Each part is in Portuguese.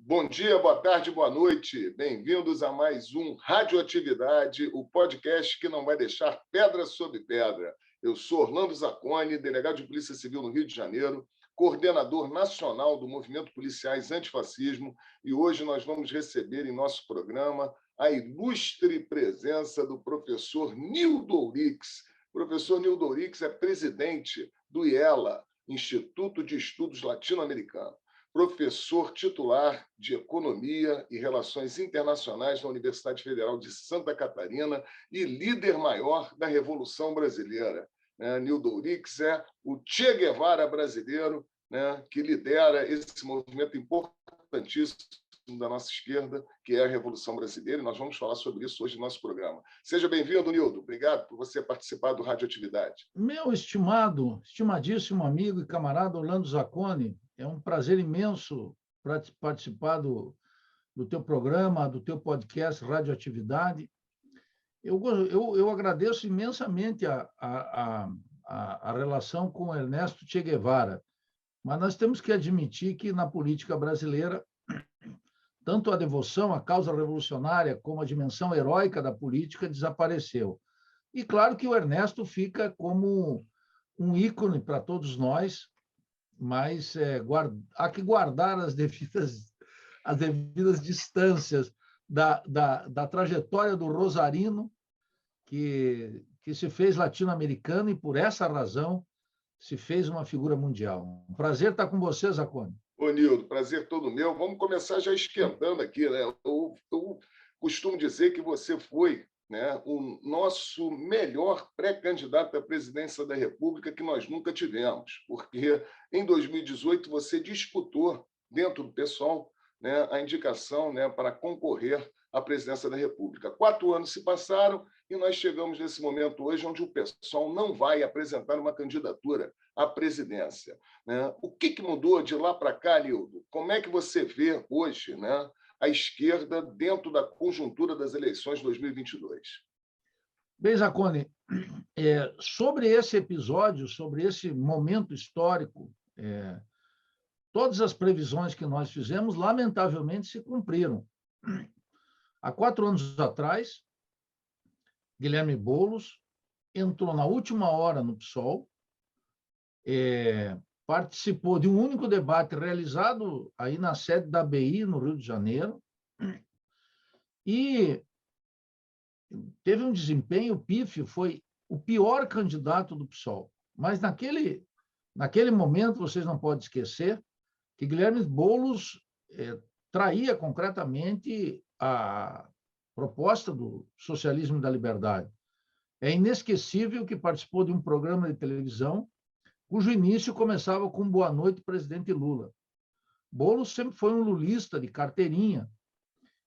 Bom dia, boa tarde, boa noite. Bem-vindos a mais um Radioatividade, o podcast que não vai deixar pedra sobre pedra. Eu sou Orlando Zacconi, delegado de Polícia Civil no Rio de Janeiro, coordenador nacional do Movimento Policiais Antifascismo, e hoje nós vamos receber em nosso programa a ilustre presença do professor Nildo Ourix. O professor Nildo Ourix é presidente do IELA, Instituto de Estudos Latino-Americanos, professor titular de Economia e Relações Internacionais na Universidade Federal de Santa Catarina e líder maior da Revolução Brasileira. Nildo Ourix é o Che Guevara brasileiro, que lidera esse movimento importantíssimo da nossa esquerda, que é a Revolução Brasileira, e nós vamos falar sobre isso hoje no nosso programa. Seja bem-vindo, Nildo. Obrigado por você participar do Radioatividade. Meu estimadíssimo amigo e camarada Orlando Zacconi, é um prazer imenso participar do teu programa, do teu podcast Radioatividade. Eu agradeço imensamente a relação com Ernesto Che Guevara, mas nós temos que admitir que na política brasileira, tanto a devoção à causa revolucionária como a dimensão heróica da política desapareceu. E claro que o Ernesto fica como um ícone para todos nós, mas há que guardar as devidas distâncias da trajetória do Rosarino, que se fez latino-americano e, por essa razão, se fez uma figura mundial. Um prazer estar com você, Zacconi. Ô, Nildo, prazer todo meu. Vamos começar já esquentando aqui. Eu costumo dizer que você foi o nosso melhor pré-candidato à presidência da República que nós nunca tivemos, porque em 2018 você disputou, dentro do PSOL, a indicação para concorrer à presidência da República. 4 anos se passaram e nós chegamos nesse momento hoje onde o PSOL não vai apresentar uma candidatura à presidência. O que mudou de lá para cá, Nildo? Como é que você vê hoje a esquerda dentro da conjuntura das eleições de 2022? Bem, Zacconi, sobre esse episódio, sobre esse momento histórico, todas as previsões que nós fizemos, lamentavelmente, se cumpriram. Há 4 anos atrás, Guilherme Boulos entrou na última hora no PSOL, participou de um único debate realizado aí na sede da ABI, no Rio de Janeiro, e teve um desempenho pífio, foi o pior candidato do PSOL. Mas naquele momento, vocês não podem esquecer que Guilherme Boulos traía concretamente a proposta do socialismo e da liberdade. É inesquecível que participou de um programa de televisão cujo início começava com Boa Noite, Presidente Lula. Boulos sempre foi um lulista de carteirinha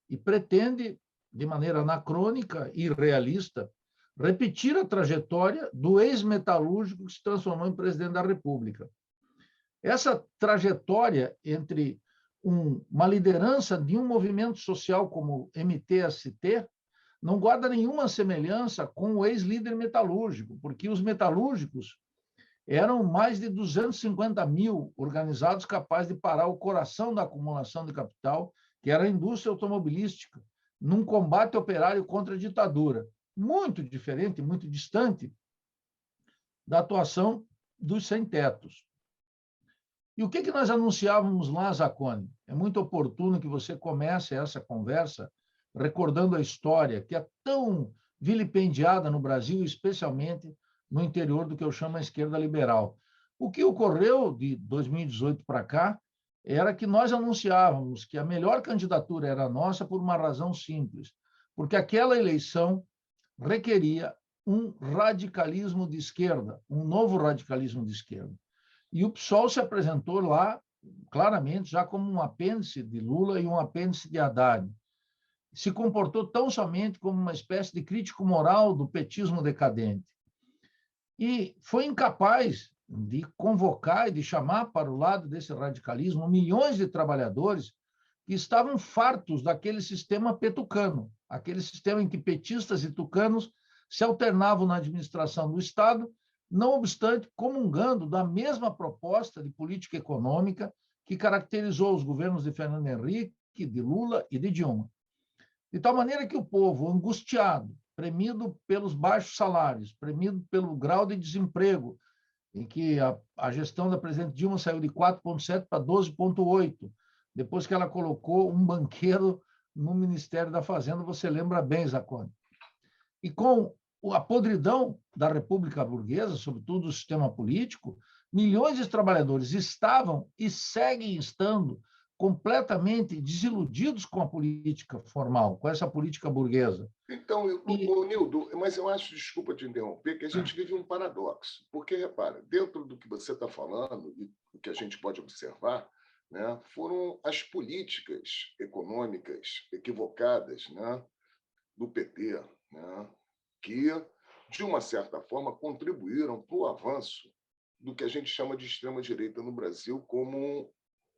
e pretende, de maneira anacrônica e realista, repetir a trajetória do ex-metalúrgico que se transformou em presidente da República. Essa trajetória entre uma liderança de um movimento social como o MTST não guarda nenhuma semelhança com o ex-líder metalúrgico, porque os metalúrgicos eram mais de 250 mil organizados capazes de parar o coração da acumulação de capital, que era a indústria automobilística, num combate operário contra a ditadura, muito diferente, muito distante da atuação dos sem-tetos. E o que nós anunciávamos lá, Zacconi? É muito oportuno que você comece essa conversa recordando a história, que é tão vilipendiada no Brasil, especialmente no interior do que eu chamo a esquerda liberal. O que ocorreu de 2018 para cá era que nós anunciávamos que a melhor candidatura era nossa por uma razão simples, porque aquela eleição requeria um radicalismo de esquerda, um novo radicalismo de esquerda. E o PSOL se apresentou lá, claramente, já como um apêndice de Lula e um apêndice de Haddad. Se comportou tão somente como uma espécie de crítico moral do petismo decadente. E foi incapaz de convocar e de chamar para o lado desse radicalismo milhões de trabalhadores que estavam fartos daquele sistema petucano, aquele sistema em que petistas e tucanos se alternavam na administração do Estado, não obstante comungando da mesma proposta de política econômica que caracterizou os governos de Fernando Henrique de Lula e de Dilma. De tal maneira que o povo, angustiado, premido pelos baixos salários, premido pelo grau de desemprego, em que a gestão da presidente Dilma saiu de 4,7 para 12,8, depois que ela colocou um banqueiro no Ministério da Fazenda, você lembra bem, Zacone. E com a podridão da República Burguesa, sobretudo do sistema político, milhões de trabalhadores estavam e seguem estando completamente desiludidos com a política formal, com essa política burguesa. Então, Nildo, mas eu acho, desculpa te interromper, que a gente vive um paradoxo. Porque, repara, dentro do que você está falando, e o que a gente pode observar, né, foram as políticas econômicas equivocadas, né, do PT, né, que, de uma certa forma, contribuíram para o avanço do que a gente chama de extrema-direita no Brasil como,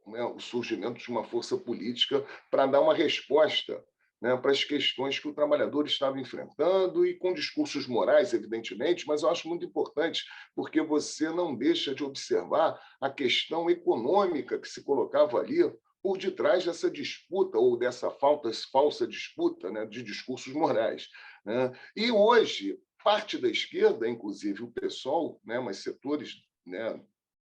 né, o surgimento de uma força política para dar uma resposta, né, para as questões que o trabalhador estava enfrentando e com discursos morais, evidentemente, mas eu acho muito importante porque você não deixa de observar a questão econômica que se colocava ali por detrás dessa disputa ou dessa falsa disputa, né, de discursos morais, né? E hoje, parte da esquerda, inclusive o PSOL, né, mas setores, né,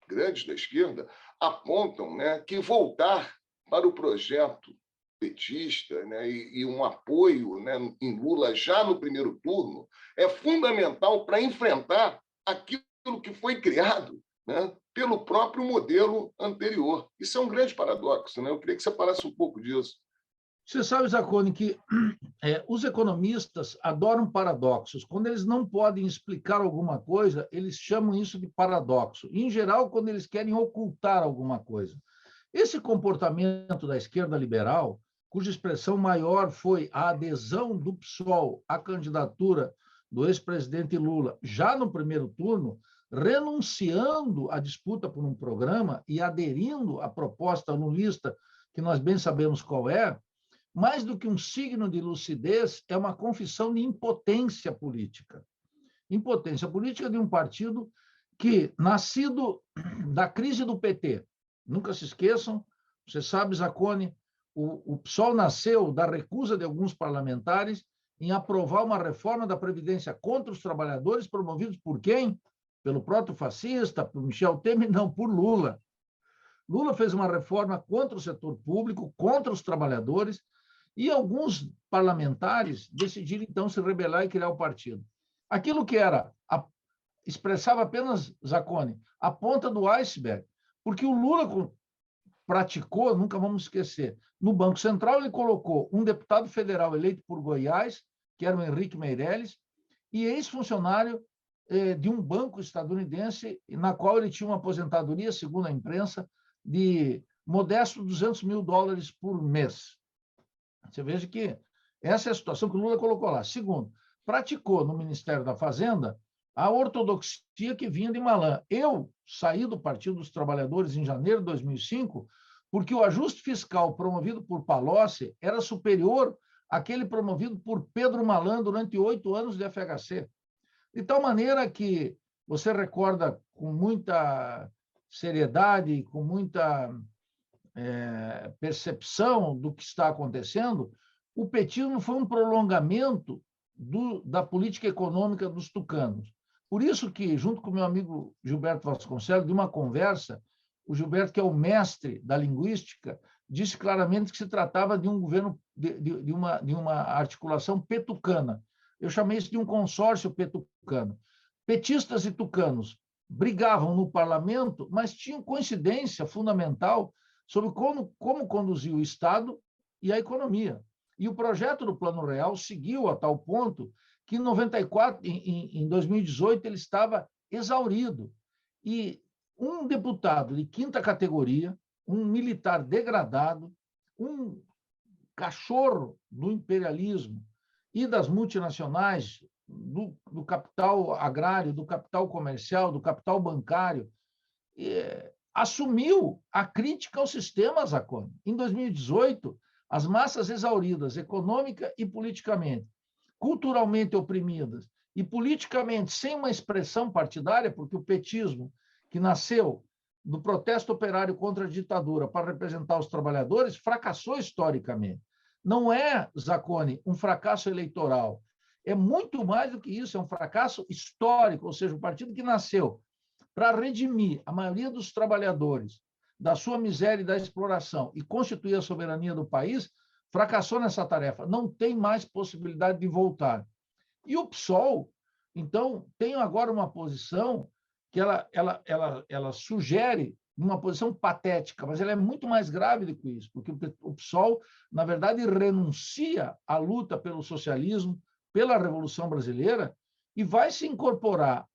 grandes da esquerda, apontam, né, que voltar para o projeto petista, né, e um apoio, né, em Lula já no primeiro turno é fundamental para enfrentar aquilo que foi criado, né, pelo próprio modelo anterior. Isso é um grande paradoxo, né? Eu queria que você falasse um pouco disso. Você sabe, Zacone, que os economistas adoram paradoxos. Quando eles não podem explicar alguma coisa, eles chamam isso de paradoxo. Em geral, quando eles querem ocultar alguma coisa. Esse comportamento da esquerda liberal, cuja expressão maior foi a adesão do PSOL à candidatura do ex-presidente Lula, já no primeiro turno, renunciando à disputa por um programa e aderindo à proposta lulista, que nós bem sabemos qual é, mais do que um signo de lucidez, é uma confissão de impotência política. Impotência política de um partido que, nascido da crise do PT, nunca se esqueçam, você sabe, Zacone, o PSOL nasceu da recusa de alguns parlamentares em aprovar uma reforma da Previdência contra os trabalhadores, promovidos por quem? Pelo proto-fascista, por Michel Temer, não, por Lula. Lula fez uma reforma contra o setor público, contra os trabalhadores, e alguns parlamentares decidiram, então, se rebelar e criar o partido. Aquilo que expressava apenas, Zacone, a ponta do iceberg, porque o Lula praticou, nunca vamos esquecer, no Banco Central ele colocou um deputado federal eleito por Goiás, que era o Henrique Meirelles, e ex-funcionário de um banco estadunidense, na qual ele tinha uma aposentadoria, segundo a imprensa, de modesto $200 mil por mês. Você veja que essa é a situação que o Lula colocou lá. Segundo, praticou no Ministério da Fazenda a ortodoxia que vinha de Malan. Eu saí do Partido dos Trabalhadores em janeiro de 2005 porque o ajuste fiscal promovido por Palocci era superior àquele promovido por Pedro Malan durante 8 anos de FHC. De tal maneira que você recorda com muita seriedade, com muita percepção do que está acontecendo, o petismo foi um prolongamento da política econômica dos tucanos. Por isso que, junto com o meu amigo Gilberto Vasconcelos, de uma conversa, o Gilberto, que é o mestre da linguística, disse claramente que se tratava de um governo, de uma articulação petucana. Eu chamei isso de um consórcio petucano. Petistas e tucanos brigavam no parlamento, mas tinham coincidência fundamental sobre como conduzir o Estado e a economia. E o projeto do Plano Real seguiu a tal ponto que em 2018 ele estava exaurido. E um deputado de quinta categoria, um militar degradado, um cachorro do imperialismo e das multinacionais, do capital agrário, do capital comercial, do capital bancário, assumiu a crítica ao sistema, Zacone. Em 2018, as massas exauridas, econômica e politicamente, culturalmente oprimidas e politicamente sem uma expressão partidária, porque o petismo, que nasceu do protesto operário contra a ditadura para representar os trabalhadores fracassou historicamente. Não é, Zacconi, um fracasso eleitoral. É muito mais do que isso, é um fracasso histórico, ou seja, o partido que nasceu para redimir a maioria dos trabalhadores da sua miséria e da exploração e constituir a soberania do país, fracassou nessa tarefa. Não tem mais possibilidade de voltar. E o PSOL, então, tem agora uma posição que ela sugere uma posição patética, mas ela é muito mais grave do que isso, porque o PSOL, na verdade, renuncia à luta pelo socialismo, pela Revolução Brasileira, e vai se incorporar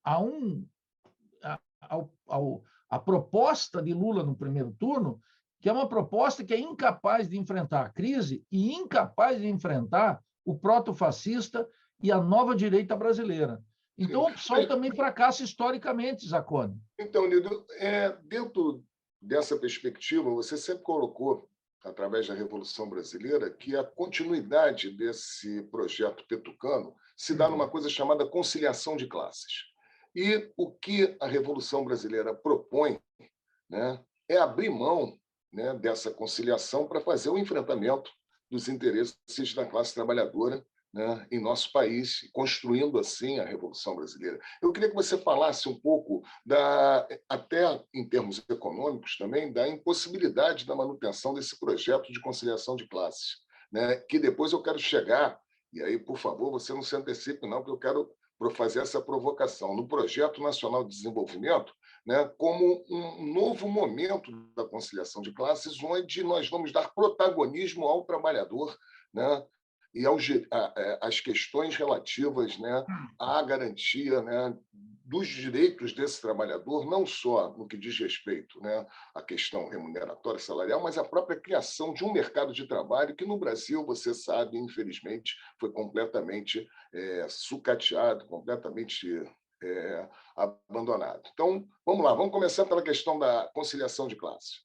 a proposta de Lula no primeiro turno, que é uma proposta que é incapaz de enfrentar a crise e incapaz de enfrentar o proto-fascista e a nova direita brasileira. Então, o PSOL também fracassa historicamente, Zacconi. Então, Nildo, dentro dessa perspectiva, você sempre colocou, através da Revolução Brasileira, que a continuidade desse projeto petucano se dá numa coisa chamada conciliação de classes. E o que a Revolução Brasileira propõe, né, é abrir mão, né, dessa conciliação para fazer o enfrentamento dos interesses da classe trabalhadora, né, em nosso país, construindo assim a Revolução Brasileira. Eu queria que você falasse um pouco, até em termos econômicos também, da impossibilidade da manutenção desse projeto de conciliação de classes, né, que depois eu quero chegar, e aí, por favor, você não se antecipe, não, porque eu quero fazer essa provocação, no Projeto Nacional de Desenvolvimento, né, como um novo momento da conciliação de classes, onde nós vamos dar protagonismo ao trabalhador, né, e às questões relativas, né, à garantia, né, dos direitos desse trabalhador, não só no que diz respeito, né, à questão remuneratória salarial, mas à própria criação de um mercado de trabalho que, no Brasil, você sabe, infelizmente, foi completamente sucateado, completamente abandonado. Então, vamos lá, vamos começar pela questão da conciliação de classes.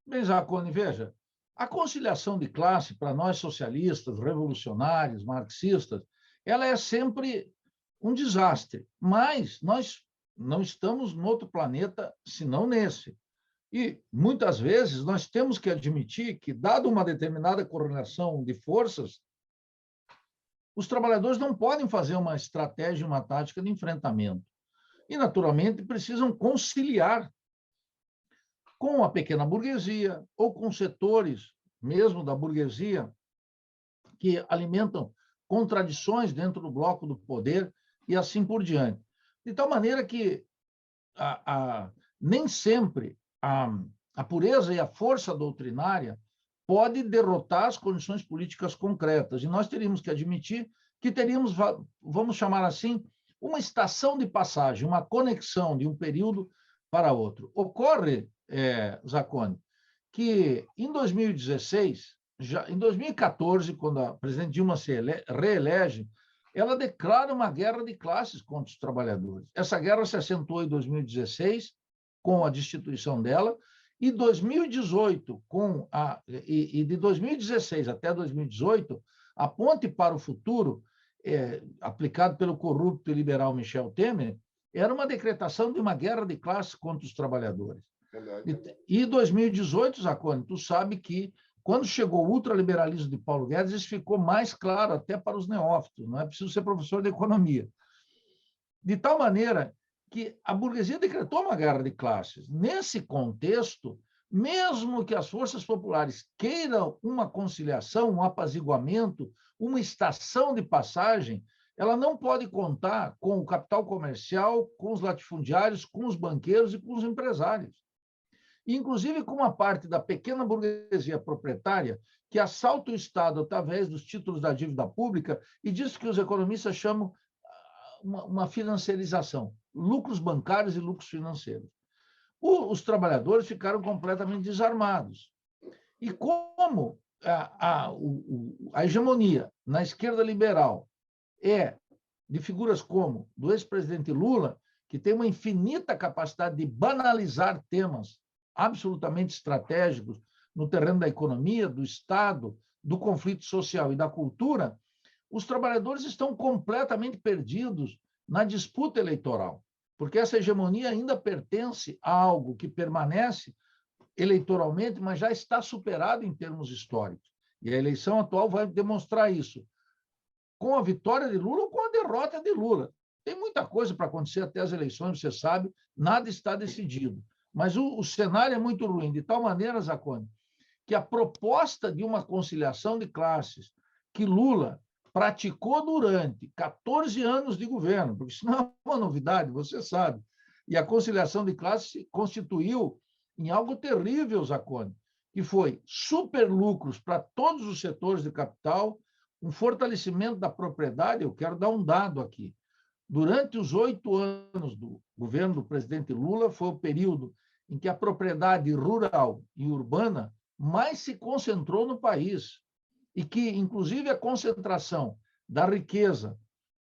Bem, Zacconi, veja, a conciliação de classe, para nós socialistas, revolucionários, marxistas, ela é sempre um desastre, mas nós não estamos em outro planeta, senão nesse. E, muitas vezes, nós temos que admitir que, dada uma determinada correlação de forças, os trabalhadores não podem fazer uma estratégia, uma tática de enfrentamento. E, naturalmente, precisam conciliar com a pequena burguesia ou com setores mesmo da burguesia que alimentam contradições dentro do bloco do poder e assim por diante. De tal maneira que nem sempre a pureza e a força doutrinária pode derrotar as condições políticas concretas. E nós teríamos que admitir que teríamos, vamos chamar assim, uma estação de passagem, uma conexão de um período para outro. Ocorre, Zacconi, que em 2016, em 2014, quando a presidente Dilma se reelege, ela declara uma guerra de classes contra os trabalhadores. Essa guerra se acentuou em 2016, com a destituição dela, e 2018, e de 2016 até 2018, a Ponte para o Futuro, aplicado pelo corrupto e liberal Michel Temer, era uma decretação de uma guerra de classes contra os trabalhadores. Verdade. E 2018, Zacconi, tu sabe que quando chegou o ultraliberalismo de Paulo Guedes, isso ficou mais claro até para os neófitos, não é preciso ser professor de economia. De tal maneira que a burguesia decretou uma guerra de classes. Nesse contexto, mesmo que as forças populares queiram uma conciliação, um apaziguamento, uma estação de passagem, ela não pode contar com o capital comercial, com os latifundiários, com os banqueiros e com os empresários. Inclusive com uma parte da pequena burguesia proprietária que assalta o Estado através dos títulos da dívida pública e diz que os economistas chamam uma financiarização, lucros bancários e lucros financeiros. Os trabalhadores ficaram completamente desarmados. E como a hegemonia na esquerda liberal de figuras como do ex-presidente Lula, que tem uma infinita capacidade de banalizar temas absolutamente estratégicos no terreno da economia, do Estado, do conflito social e da cultura, os trabalhadores estão completamente perdidos na disputa eleitoral. porque essa hegemonia ainda pertence a algo que permanece eleitoralmente, mas já está superado em termos históricos. E a eleição atual vai demonstrar isso, com a vitória de Lula ou com a derrota de Lula. Tem muita coisa para acontecer até as eleições, você sabe, nada está decidido. Mas o cenário é muito ruim, de tal maneira, Zacone, que a proposta de uma conciliação de classes que Lula praticou durante 14 anos de governo, porque isso não é uma novidade, você sabe, e a conciliação de classes se constituiu em algo terrível, Zacone, que foi superlucros para todos os setores de capital, um fortalecimento da propriedade. Eu quero dar um dado aqui. Durante os 8 anos do governo do presidente Lula, foi o período em que a propriedade rural e urbana mais se concentrou no país e que, inclusive, a concentração da riqueza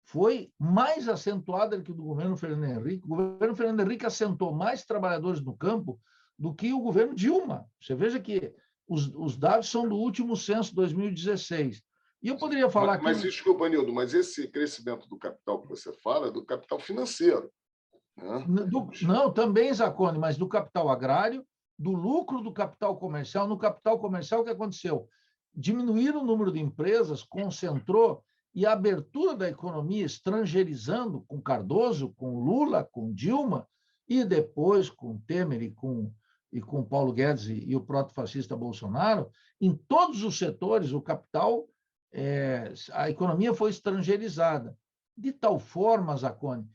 foi mais acentuada que o do governo Fernando Henrique. O governo Fernando Henrique assentou mais trabalhadores no campo do que o governo Dilma. Você veja que os dados são do último censo, 2016. E eu poderia falar mas desculpa, Nildo, mas esse crescimento do capital que você fala é do capital financeiro. Né? Não, também, Zacone, mas do capital agrário, do lucro do capital comercial. No capital comercial, o que aconteceu? Diminuir o número de empresas, concentrou, e a abertura da economia, estrangeirizando com Cardoso, com Lula, com Dilma, e depois com Temer e com Paulo Guedes e o proto-fascista Bolsonaro, em todos os setores, o capital, a economia foi estrangeirizada. De tal forma, Zacone,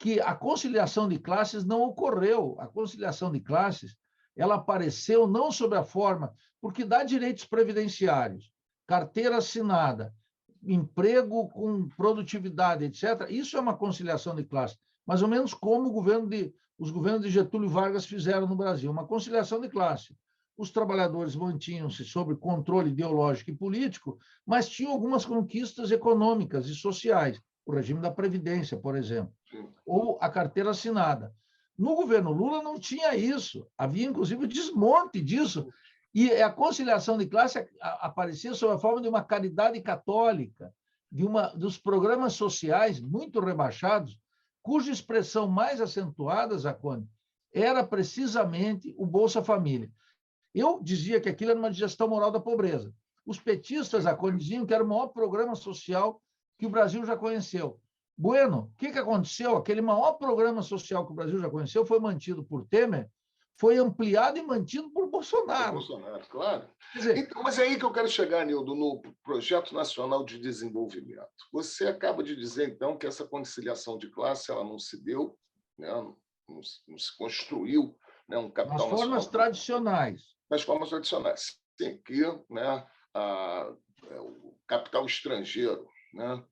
que a conciliação de classes não ocorreu. A conciliação de classes, ela apareceu não sob a forma, porque dá direitos previdenciários, carteira assinada, emprego com produtividade, etc. Isso é uma conciliação de classes, mais ou menos como os governos de Getúlio Vargas fizeram no Brasil, uma conciliação de classe. Os trabalhadores mantinham-se sob controle ideológico e político, mas tinham algumas conquistas econômicas e sociais, o regime da Previdência, por exemplo, ou a carteira assinada. No governo Lula não tinha isso, havia inclusive o desmonte disso, e a conciliação de classe aparecia sob a forma de uma caridade católica, dos programas sociais muito rebaixados, cuja expressão mais acentuada, Zacone, era precisamente o Bolsa Família. Eu dizia que aquilo era uma digestão moral da pobreza. Os petistas, Zacone, diziam que era o maior programa social que o Brasil já conheceu. Bueno, o que aconteceu? Aquele maior programa social que o Brasil já conheceu foi mantido por Temer, foi ampliado e mantido por Bolsonaro. Bolsonaro, claro. Então, mas é aí que eu quero chegar, Nildo, no Projeto Nacional de Desenvolvimento. Você acaba de dizer, então, que essa conciliação de classe ela não se deu, né? não se construiu, né? Um capital nacional. Nas formas tradicionais. Nas formas tradicionais. Sim, que, né, o capital estrangeiro, né,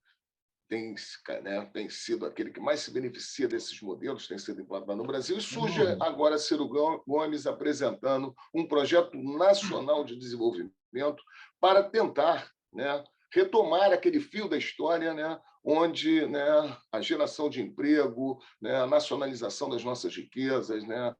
tem sido aquele que mais se beneficia desses modelos, tem sido implantado no Brasil, e surge agora Ciro Gomes apresentando um projeto nacional de desenvolvimento para tentar, né, retomar aquele fio da história, né, onde, né, a geração de emprego, né, a nacionalização das nossas riquezas, né,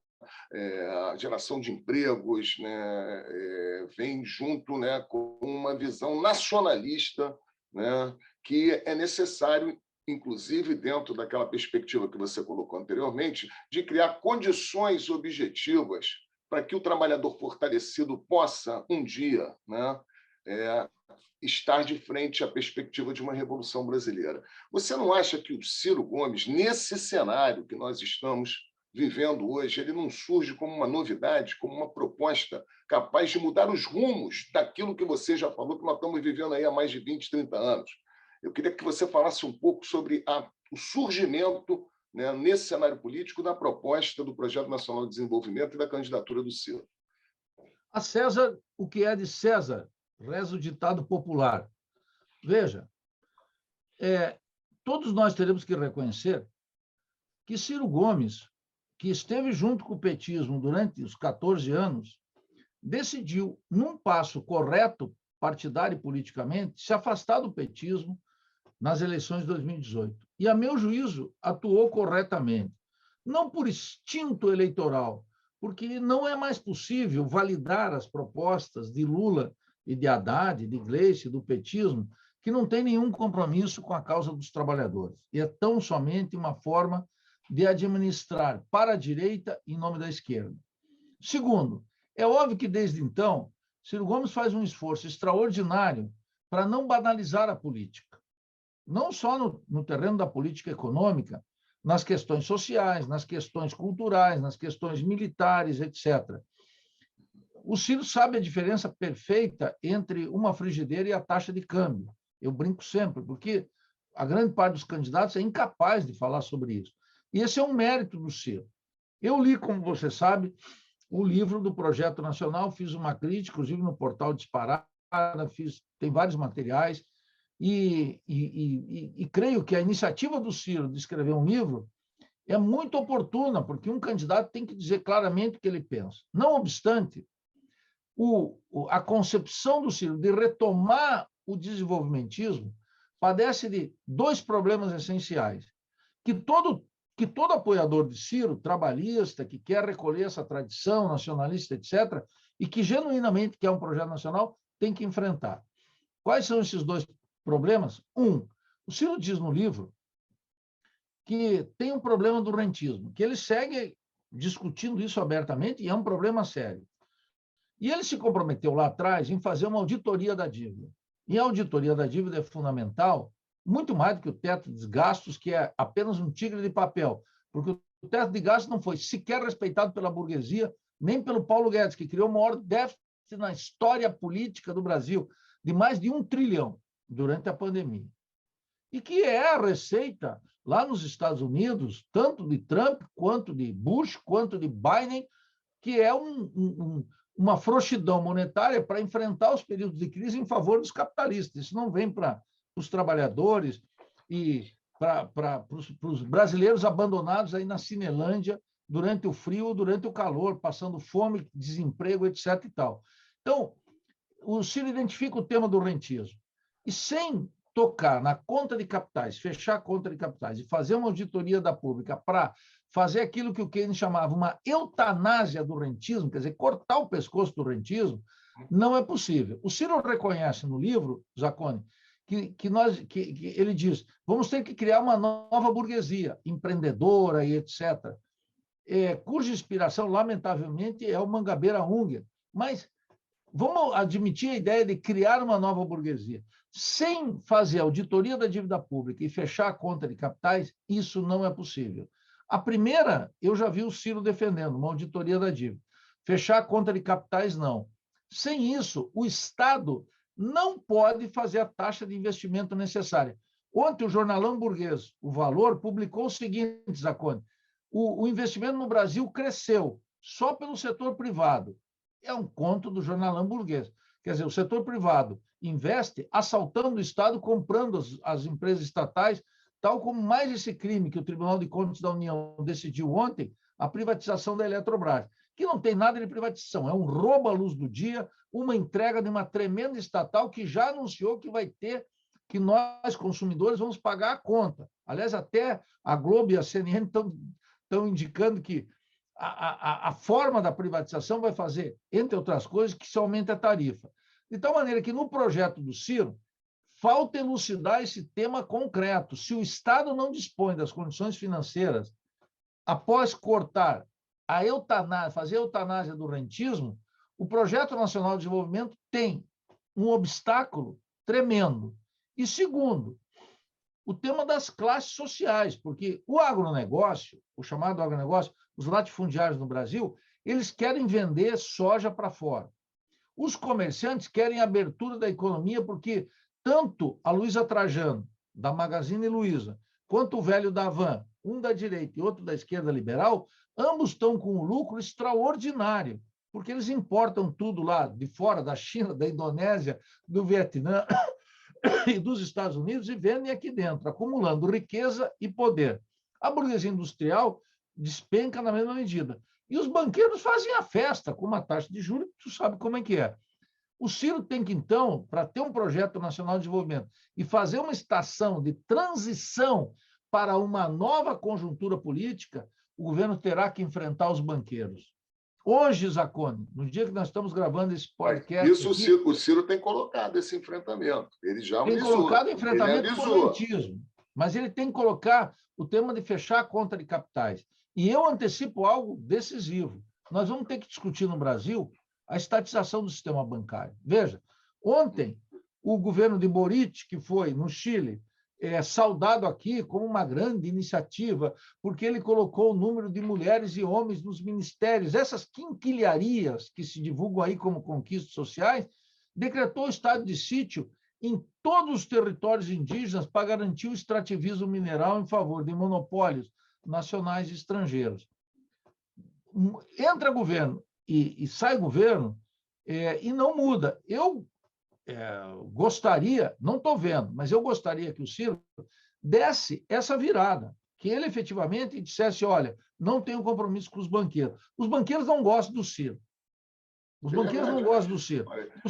a geração de empregos, né, vem junto, né, com uma visão nacionalista, né, que é necessário, inclusive dentro daquela perspectiva que você colocou anteriormente, de criar condições objetivas para que o trabalhador fortalecido possa, um dia, né, estar de frente à perspectiva de uma revolução brasileira. Você não acha que o Ciro Gomes, nesse cenário que nós estamos vivendo hoje, ele não surge como uma novidade, como uma proposta capaz de mudar os rumos daquilo que você já falou, que nós estamos vivendo aí há mais de 20, 30 anos? Eu queria que você falasse um pouco sobre o surgimento, né, nesse cenário político, da proposta do Projeto Nacional de Desenvolvimento e da candidatura do Ciro. A César, o que é de César, reza o ditado popular. Veja, todos nós teremos que reconhecer que Ciro Gomes, que esteve junto com o petismo durante os 14 anos, decidiu, num passo correto, partidário e politicamente, se afastar do petismo nas eleições de 2018. E, a meu juízo, atuou corretamente. Não por instinto eleitoral, porque não é mais possível validar as propostas de Lula e de Haddad, de Gleice, do petismo, que não tem nenhum compromisso com a causa dos trabalhadores. E é tão somente uma forma de administrar para a direita em nome da esquerda. Segundo, é óbvio que, desde então, Ciro Gomes faz um esforço extraordinário para não banalizar a política, não só no terreno da política econômica, nas questões sociais, nas questões culturais, nas questões militares, etc. O Ciro sabe a diferença perfeita entre uma frigideira e a taxa de câmbio. Eu brinco sempre, porque a grande parte dos candidatos é incapaz de falar sobre isso. E esse é um mérito do Ciro. Eu li, como você sabe, o livro do Projeto Nacional, fiz uma crítica, inclusive no portal Disparada, tem vários materiais, e creio que a iniciativa do Ciro de escrever um livro é muito oportuna, porque um candidato tem que dizer claramente o que ele pensa. Não obstante, a concepção do Ciro de retomar o desenvolvimentismo padece de dois problemas essenciais, que todo apoiador de Ciro, trabalhista, que quer recolher essa tradição nacionalista, etc., e que genuinamente quer um projeto nacional, tem que enfrentar. Quais são esses dois problemas? O Ciro diz no livro que tem um problema do rentismo, que ele segue discutindo isso abertamente e é um problema sério. E ele se comprometeu lá atrás em fazer uma auditoria da dívida. E a auditoria da dívida é fundamental, muito mais do que o teto de gastos, que é apenas um tigre de papel, porque o teto de gastos não foi sequer respeitado pela burguesia, nem pelo Paulo Guedes, que criou o maior déficit na história política do Brasil, de mais de 1 trilhão durante a pandemia. E que é a receita, lá nos Estados Unidos, tanto de Trump, quanto de Bush, quanto de Biden, que é uma frouxidão monetária para enfrentar os períodos de crise em favor dos capitalistas. Isso não vem para os trabalhadores e para os brasileiros abandonados aí na Cinelândia durante o frio ou durante o calor, passando fome, desemprego, etc. e tal. Então, o Ciro identifica o tema do rentismo. E sem tocar na conta de capitais, fechar a conta de capitais e fazer uma auditoria da pública para fazer aquilo que o Keynes chamava uma eutanásia do rentismo, quer dizer, cortar o pescoço do rentismo, não é possível. O Ciro reconhece no livro, Zacconi, que ele diz, vamos ter que criar uma nova burguesia, empreendedora e etc., cuja inspiração, lamentavelmente, é o Mangabeira Unger. Mas vamos admitir a ideia de criar uma nova burguesia. Sem fazer auditoria da dívida pública e fechar a conta de capitais, isso não é possível. A primeira, eu já vi o Ciro defendendo, uma auditoria da dívida. Fechar a conta de capitais, não. Sem isso, o Estado não pode fazer a taxa de investimento necessária. Ontem, o jornalão burguês, O Valor, publicou o seguinte, Zacconi, o investimento no Brasil cresceu só pelo setor privado. É um conto do jornalão burguês. Quer dizer, o setor privado investe assaltando o Estado, comprando as empresas estatais, tal como mais esse crime que o Tribunal de Contas da União decidiu ontem, a privatização da Eletrobras, que não tem nada de privatização, é um roubo à luz do dia, uma entrega de uma tremenda estatal que já anunciou que vai ter, que nós, consumidores, vamos pagar a conta. Aliás, até a Globo e a CNN estão indicando que a forma da privatização vai fazer, entre outras coisas, que se aumente a tarifa. De tal maneira que, no projeto do Ciro, falta elucidar esse tema concreto. Se o Estado não dispõe das condições financeiras, após cortar a eutanásia, fazer a eutanásia do rentismo, o Projeto Nacional de Desenvolvimento tem um obstáculo tremendo. E, segundo, o tema das classes sociais, porque o agronegócio, o chamado agronegócio, os latifundiários no Brasil, eles querem vender soja para fora. Os comerciantes querem abertura da economia, porque tanto a Luísa Trajano, da Magazine Luiza, quanto o velho da Havan, um da direita e outro da esquerda liberal, ambos estão com um lucro extraordinário, porque eles importam tudo lá de fora, da China, da Indonésia, do Vietnã e dos Estados Unidos, e vendem aqui dentro, acumulando riqueza e poder. A burguesia industrial despenca na mesma medida. E os banqueiros fazem a festa com uma taxa de juros, tu sabe como é que é. O Ciro tem que, então, para ter um projeto nacional de desenvolvimento e fazer uma estação de transição para uma nova conjuntura política, o governo terá que enfrentar os banqueiros. Hoje, Zacconi, no dia que nós estamos gravando esse podcast... Isso aqui, o Ciro tem colocado esse enfrentamento. Ele já tem colocado o enfrentamento com o rentismo. mas ele tem que colocar o tema de fechar a conta de capitais. E eu antecipo algo decisivo. Nós vamos ter que discutir no Brasil a estatização do sistema bancário. Veja, ontem, o governo de Boric, que foi no Chile, saudado aqui como uma grande iniciativa, porque ele colocou o número de mulheres e homens nos ministérios. Essas quinquilharias que se divulgam aí como conquistas sociais, decretou o estado de sítio em todos os territórios indígenas para garantir o extrativismo mineral em favor de monopólios nacionais e estrangeiros. Entra governo e sai governo e não muda. Eu gostaria, não estou vendo, mas eu gostaria que o Ciro desse essa virada, que ele efetivamente dissesse, olha, não tenho compromisso com os banqueiros. Os banqueiros não gostam do Ciro. Os banqueiros não gostam do Ciro. O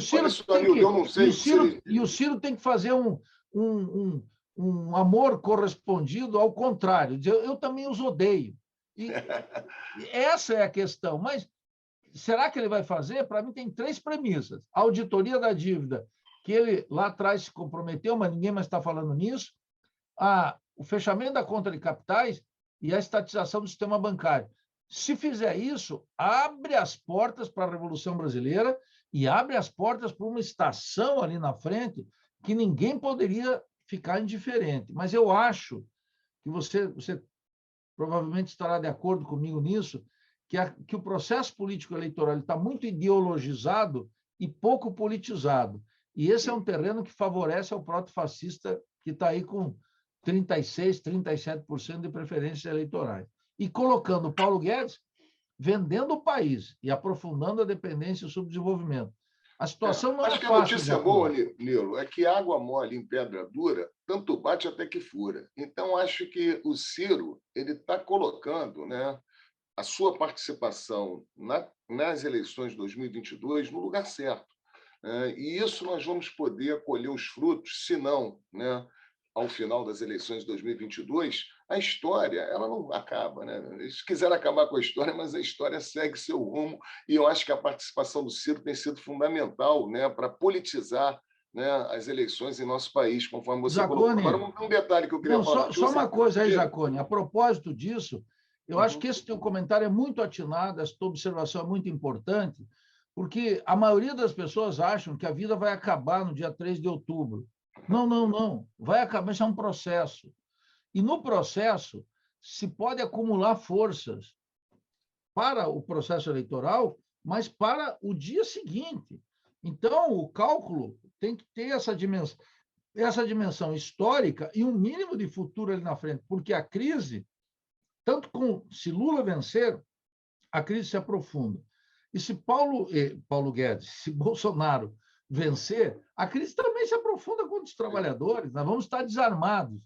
Ciro tem que fazer um amor correspondido ao contrário, dizer, eu também os odeio. E essa é a questão. Mas será que ele vai fazer? Para mim, tem 3 premissas. A auditoria da dívida, que ele lá atrás se comprometeu, mas ninguém mais está falando nisso. O fechamento da conta de capitais e a estatização do sistema bancário. Se fizer isso, abre as portas para a Revolução Brasileira e abre as portas para uma estação ali na frente que ninguém poderia ficar indiferente. Mas eu acho que você provavelmente estará de acordo comigo nisso, que o processo político eleitoral está muito ideologizado e pouco politizado. E esse é um terreno que favorece ao proto-fascista, que está aí com 36%, 37% de preferências eleitorais. E colocando o Paulo Guedes vendendo o país e aprofundando a dependência e o subdesenvolvimento. A situação não é fácil. Acho que a notícia boa, Nilo, é que água mole em pedra dura, tanto bate até que fura. Então, acho que o Ciro está colocando, né, a sua participação nas eleições de 2022 no lugar certo. E isso nós vamos poder colher os frutos, se não, né, ao final das eleições de 2022, a história ela não acaba. Né? Eles quiseram acabar com a história, mas a história segue seu rumo, e eu acho que a participação do Ciro tem sido fundamental, né, para politizar, né, as eleições em nosso país, conforme você colocou. Agora, um detalhe que eu queria falar. Só uma coisa aí, Jacone, a propósito disso, eu acho que esse teu comentário é muito atinado, essa tua observação é muito importante, porque a maioria das pessoas acham que a vida vai acabar no dia 3 de outubro. Não, não, não. Vai acabar, isso é um processo. E no processo se pode acumular forças para o processo eleitoral, mas para o dia seguinte. Então, o cálculo tem que ter essa dimensão histórica e um mínimo de futuro ali na frente, porque a crise, se Lula vencer, a crise se aprofunda. E se Paulo Guedes, se Bolsonaro vencer, a crise também se aprofunda contra os trabalhadores, nós vamos estar desarmados.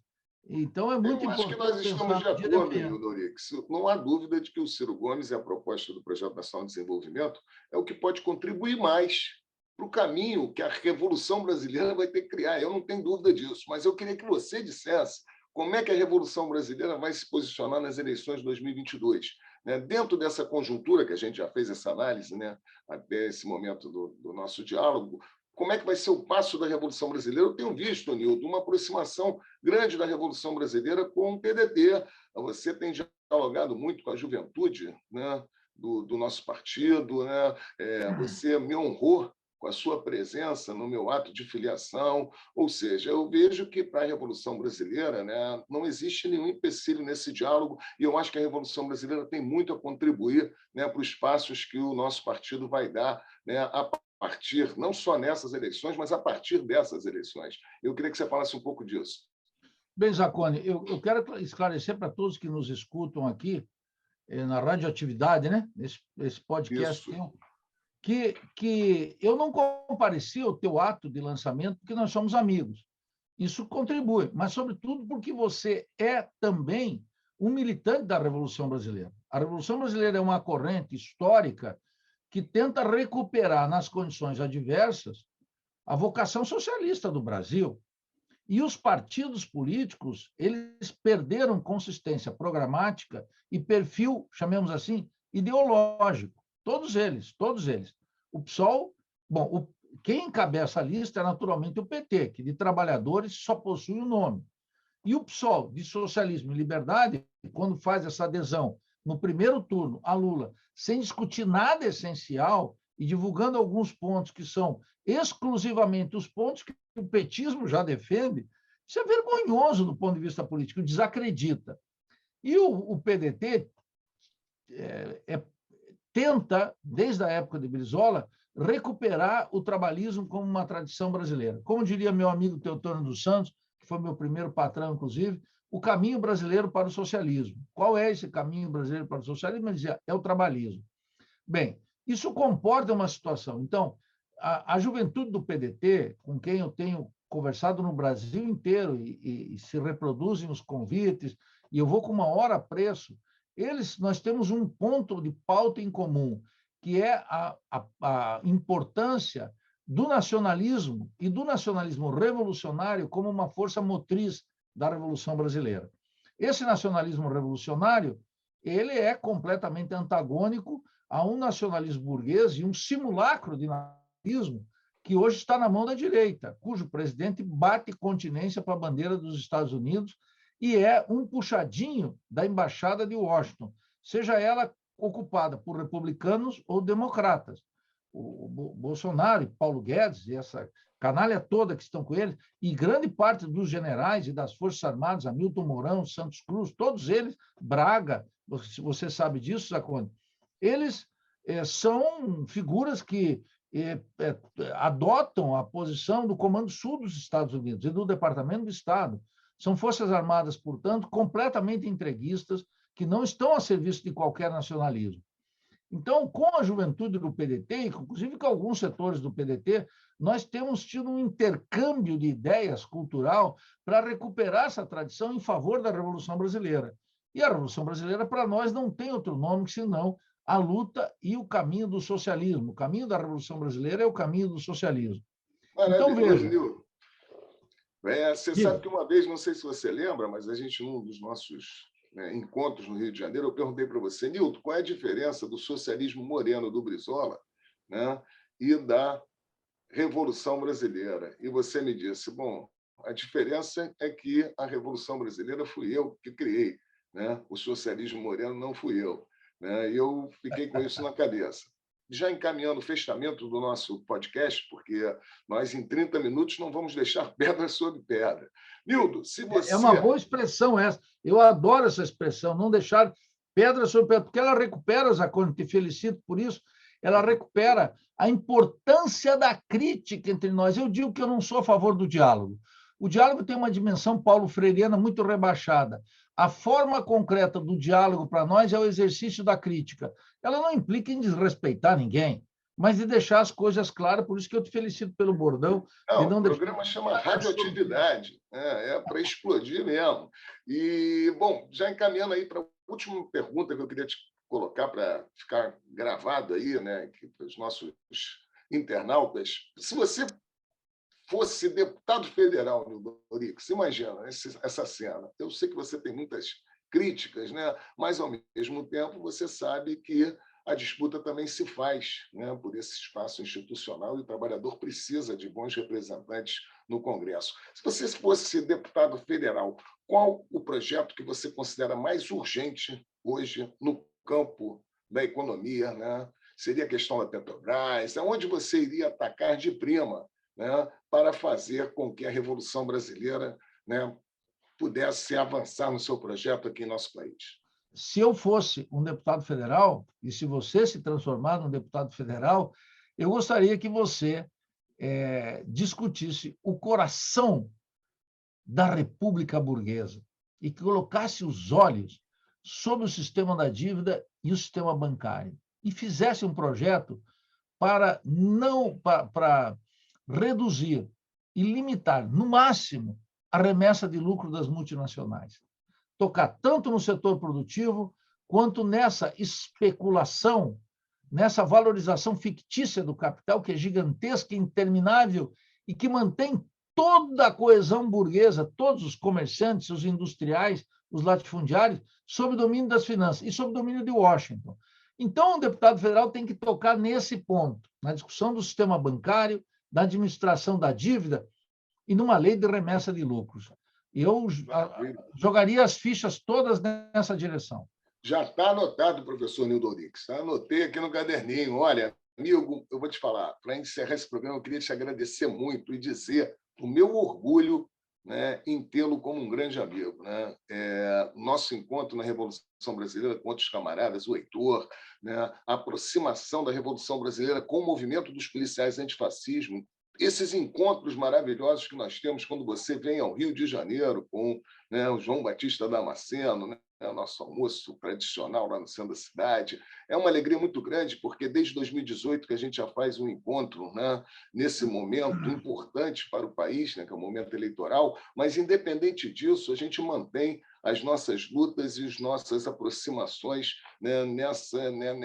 Então, é muito importante. Acho que nós estamos de acordo, Dorix. Não há dúvida de que o Ciro Gomes e a proposta do Projeto Nacional de Desenvolvimento é o que pode contribuir mais para o caminho que a Revolução Brasileira vai ter que criar. Eu não tenho dúvida disso, mas eu queria que você dissesse como é que a Revolução Brasileira vai se posicionar nas eleições de 2022. Dentro dessa conjuntura, que a gente já fez essa análise, né, até esse momento do nosso diálogo, como é que vai ser o passo da Revolução Brasileira? Eu tenho visto, Nildo, uma aproximação grande da Revolução Brasileira com o PDT. Você tem dialogado muito com a juventude, né, do nosso partido, né? Você me honrou com a sua presença no meu ato de filiação, ou seja, eu vejo que para a Revolução Brasileira, né, não existe nenhum empecilho nesse diálogo, e eu acho que a Revolução Brasileira tem muito a contribuir, né, para os passos que o nosso partido vai dar, né, a partir, não só nessas eleições, mas a partir dessas eleições. Eu queria que você falasse um pouco disso. Bem, Jacone, eu quero esclarecer para todos que nos escutam aqui, na Radioatividade, né, esse podcast, que eu não compareci ao teu ato de lançamento porque nós somos amigos. Isso contribui, mas, sobretudo, porque você é também um militante da Revolução Brasileira. A Revolução Brasileira é uma corrente histórica que tenta recuperar, nas condições adversas, a vocação socialista do Brasil. E os partidos políticos, eles perderam consistência programática e perfil, chamemos assim, ideológico. Todos eles. O PSOL, bom, quem encabeça a lista é naturalmente o PT, que de trabalhadores só possui o nome. E o PSOL, de Socialismo e Liberdade, quando faz essa adesão no primeiro turno a Lula, sem discutir nada essencial e divulgando alguns pontos que são exclusivamente os pontos que o petismo já defende, isso é vergonhoso do ponto de vista político, desacredita. E o PDT tenta, desde a época de Brizola, recuperar o trabalhismo como uma tradição brasileira. Como diria meu amigo Teotônio dos Santos, que foi meu primeiro patrão, inclusive, o caminho brasileiro para o socialismo. Qual é esse caminho brasileiro para o socialismo? Ele dizia, é o trabalhismo. Bem, isso comporta uma situação. Então, a juventude do PDT, com quem eu tenho conversado no Brasil inteiro e se reproduzem os convites, e eu vou com uma hora a preço, nós temos um ponto de pauta em comum, que é a importância do nacionalismo e do nacionalismo revolucionário como uma força motriz da Revolução Brasileira. Esse nacionalismo revolucionário, ele é completamente antagônico a um nacionalismo burguês e um simulacro de nacionalismo que hoje está na mão da direita, cujo presidente bate continência para a bandeira dos Estados Unidos e é um puxadinho da embaixada de Washington, seja ela ocupada por republicanos ou democratas. O Bolsonaro e Paulo Guedes e essa canalha toda que estão com ele, e grande parte dos generais e das Forças Armadas, Hamilton Mourão, Santos Cruz, todos eles, Braga, você sabe disso, Zacone, eles são figuras que adotam a posição do Comando Sul dos Estados Unidos e do Departamento de Estado. São Forças Armadas, portanto, completamente entreguistas, que não estão a serviço de qualquer nacionalismo. Então, com a juventude do PDT, inclusive com alguns setores do PDT, nós temos tido um intercâmbio de ideias cultural para recuperar essa tradição em favor da Revolução Brasileira. E a Revolução Brasileira, para nós, não tem outro nome senão a luta e o caminho do socialismo. O caminho da Revolução Brasileira é o caminho do socialismo. Então, veja. Você sabe que uma vez, não sei se você lembra, mas a gente, num dos nossos encontros no Rio de Janeiro, eu perguntei para você, Nilton, qual é a diferença do socialismo moreno do Brizola, né, e da Revolução Brasileira? E você me disse, bom, a diferença é que a Revolução Brasileira fui eu que criei, né? O socialismo moreno não fui eu. Né? E eu fiquei com isso na cabeça. Já encaminhando o fechamento do nosso podcast, porque nós, em 30 minutos, não vamos deixar pedra sobre pedra. Nildo, se você... É uma boa expressão essa. Eu adoro essa expressão, não deixar pedra sobre pedra, porque ela recupera, Zacone, te felicito por isso, ela recupera a importância da crítica entre nós. Eu digo que eu não sou a favor do diálogo. O diálogo tem uma dimensão paulo-freiriana muito rebaixada. A forma concreta do diálogo para nós é o exercício da crítica. Ela não implica em desrespeitar ninguém, mas de deixar as coisas claras, por isso que eu te felicito pelo bordão. Não, o programa chama Radioatividade, é para explodir mesmo. E, bom, já encaminhando aí para a última pergunta que eu queria te colocar para ficar gravado aí, né, para os nossos internautas. Se você fosse deputado federal, Nildo Auric, você imagina essa cena. Eu sei que você tem muitas críticas, né? Mas, ao mesmo tempo, você sabe que a disputa também se faz, né, por esse espaço institucional, e o trabalhador precisa de bons representantes no Congresso. Se você fosse deputado federal, qual o projeto que você considera mais urgente hoje no campo da economia? Né? Seria a questão da Petrobras? Aonde você iria atacar de prima, né, para fazer com que a Revolução Brasileira, né, pudesse avançar no seu projeto aqui em nosso país? Se eu fosse um deputado federal, e se você se transformar num deputado federal, eu gostaria que você discutisse o coração da República Burguesa e que colocasse os olhos sobre o sistema da dívida e o sistema bancário e fizesse um projeto para reduzir e limitar, no máximo, a remessa de lucro das multinacionais. Tocar tanto no setor produtivo, quanto nessa especulação, nessa valorização fictícia do capital, que é gigantesca, interminável, e que mantém toda a coesão burguesa, todos os comerciantes, os industriais, os latifundiários, sob o domínio das finanças e sob o domínio de Washington. Então, o deputado federal tem que tocar nesse ponto, na discussão do sistema bancário, da administração da dívida e numa lei de remessa de lucros. Eu jogaria as fichas todas nessa direção. Já está anotado, professor Nildo Aurix. Anotei aqui no caderninho. Olha, amigo, eu vou te falar, para encerrar esse programa, eu queria te agradecer muito e dizer o meu orgulho, né, em tê-lo como um grande amigo. Né? Nosso encontro na Revolução Brasileira com outros camaradas, o Heitor, né, a aproximação da Revolução Brasileira com o movimento dos policiais antifascismo, esses encontros maravilhosos que nós temos quando você vem ao Rio de Janeiro com, né, o João Batista Damasceno, né, o nosso almoço tradicional lá no centro da cidade. É uma alegria muito grande, porque desde 2018 que a gente já faz um encontro, né, nesse momento importante para o país, né, que é o momento eleitoral, mas, independente disso, a gente mantém as nossas lutas e as nossas aproximações, né,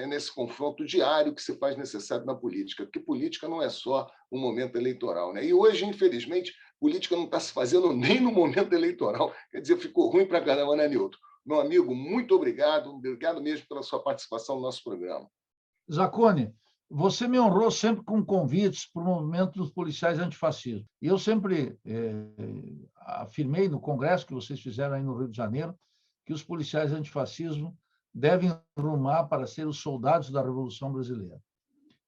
nesse confronto diário que se faz necessário na política, porque política não é só um momento eleitoral. Né? E hoje, infelizmente, política não está se fazendo nem no momento eleitoral. Quer dizer, ficou ruim para caramba, né, Nilton? Meu amigo, muito obrigado mesmo pela sua participação no nosso programa. Zacone, você me honrou sempre com convites para o movimento dos policiais antifascismo. E eu sempre afirmei no congresso que vocês fizeram aí no Rio de Janeiro que os policiais antifascismo devem rumar para ser os soldados da Revolução Brasileira.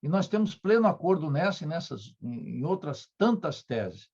E nós temos pleno acordo nessa e em outras tantas teses.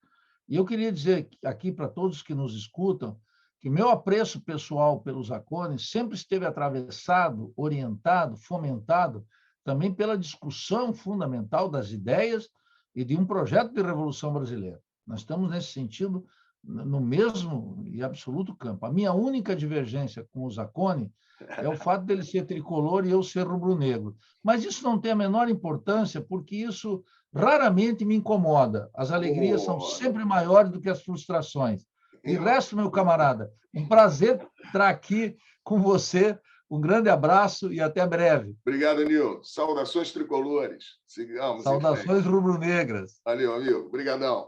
E eu queria dizer aqui para todos que nos escutam que meu apreço pessoal pelo Zacone sempre esteve atravessado, orientado, fomentado também pela discussão fundamental das ideias e de um projeto de revolução brasileira. Nós estamos, nesse sentido, no mesmo e absoluto campo. A minha única divergência com o Zacone é o fato dele ser tricolor e eu ser rubro-negro. Mas isso não tem a menor importância, porque isso raramente me incomoda. As alegrias são sempre maiores do que as frustrações. De resto, meu camarada, um prazer estar aqui com você. Um grande abraço e até breve. Obrigado, Nil. Saudações tricolores. Sigamos. Saudações rubro-negras. Valeu, amigo. Obrigadão.